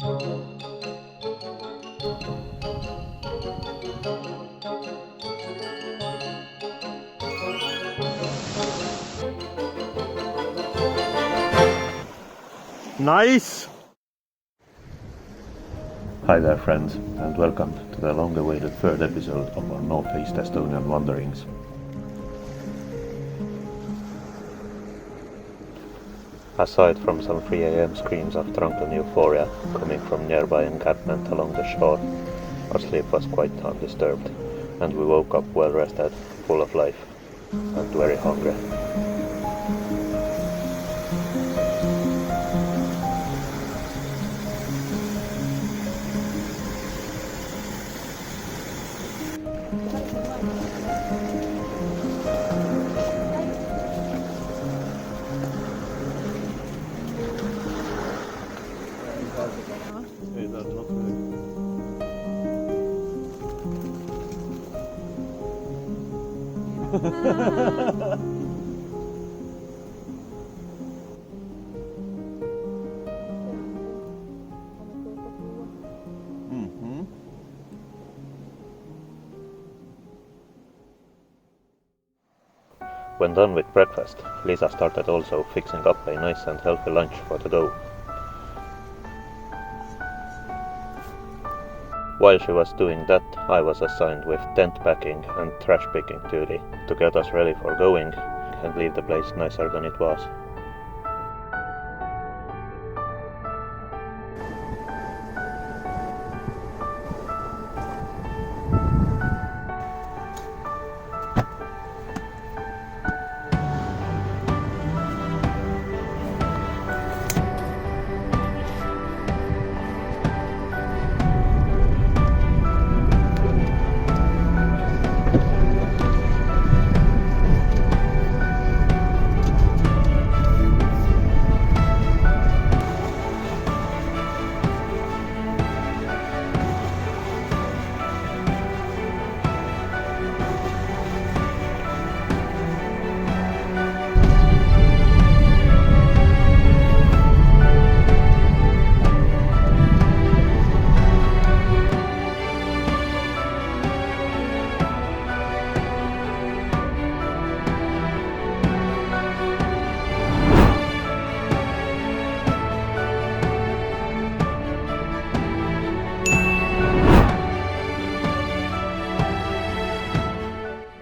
Nice! Hi there friends, and welcome to the long-awaited third episode of our Northeast Estonian wanderings. Aside from some 3 AM screams of drunken euphoria coming from nearby encampment along the shore, our sleep was quite undisturbed, and we woke up well rested, full of life, and very hungry. When done with breakfast, Lisa started also fixing up a nice and healthy lunch for the dough. While she was doing that, I was assigned with tent packing and trash picking duty to get us ready for going and leave the place nicer than it was.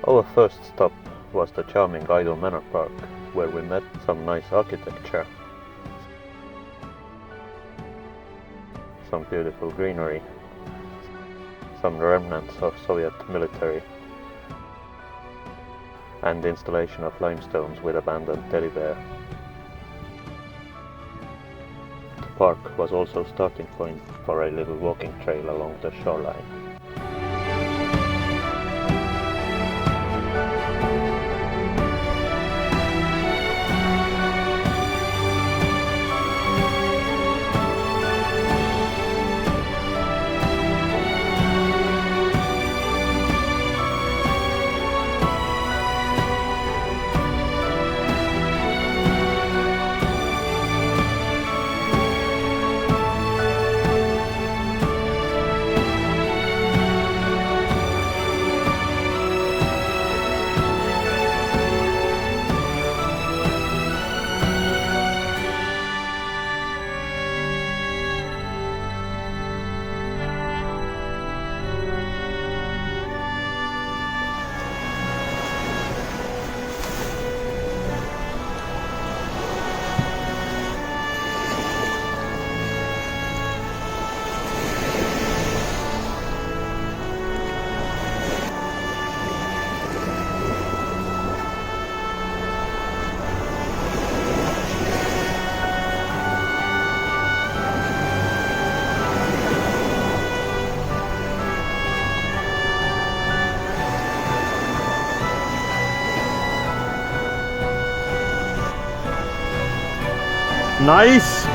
Our first stop was the charming Aidu Manor Park, where we met some nice architecture, some beautiful greenery, some remnants of Soviet military, and installation of limestones with abandoned teddy bear. The park was also starting point for a little walking trail along the shoreline. Nice!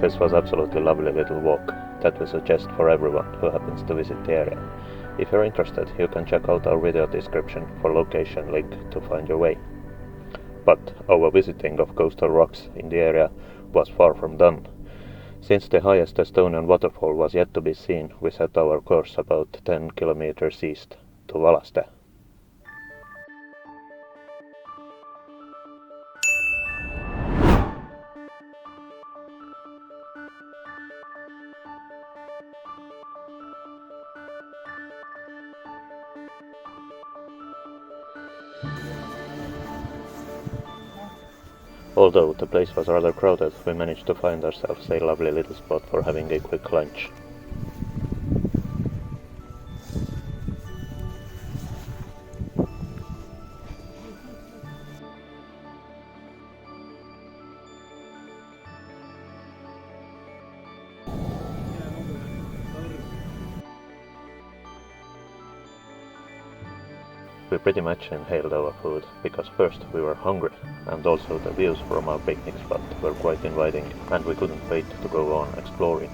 This was absolutely lovely little walk that we suggest for everyone who happens to visit the area. If you're interested, you can check out our video description for location link to find your way. But our visiting of coastal rocks in the area was far from done. Since the highest Estonian waterfall was yet to be seen, we set our course about 10 kilometers east to Valaste. Although the place was rather crowded, we managed to find ourselves a lovely little spot for having a quick lunch. We pretty much inhaled our food, because first we were hungry, and also the views from our picnic spot were quite inviting, and we couldn't wait to go on exploring.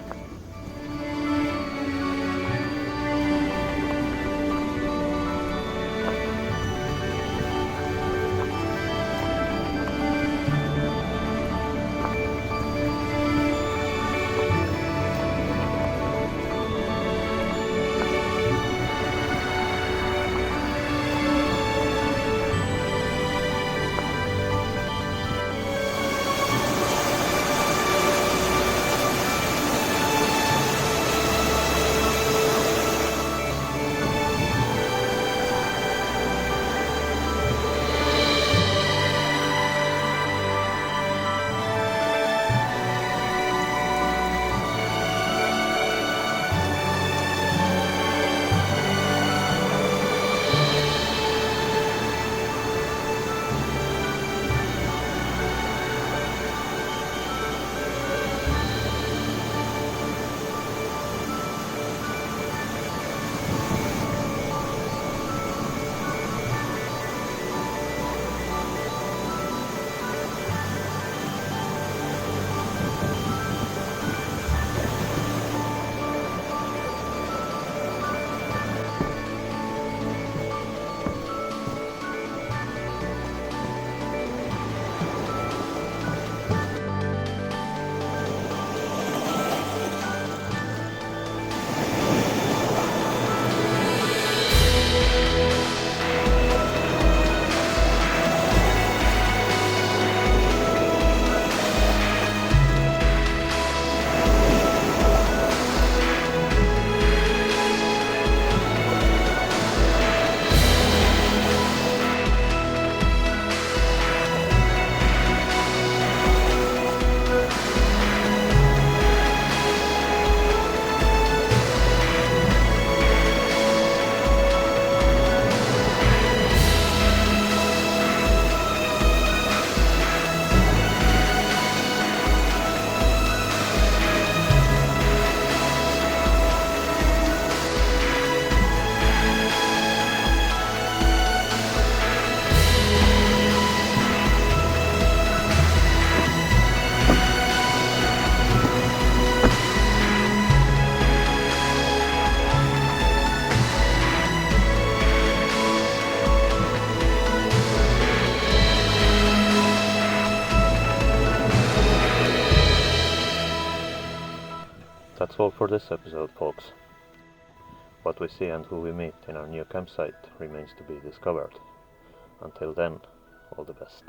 That's all for this episode, folks. What we see and who we meet in our new campsite remains to be discovered. Until then, all the best.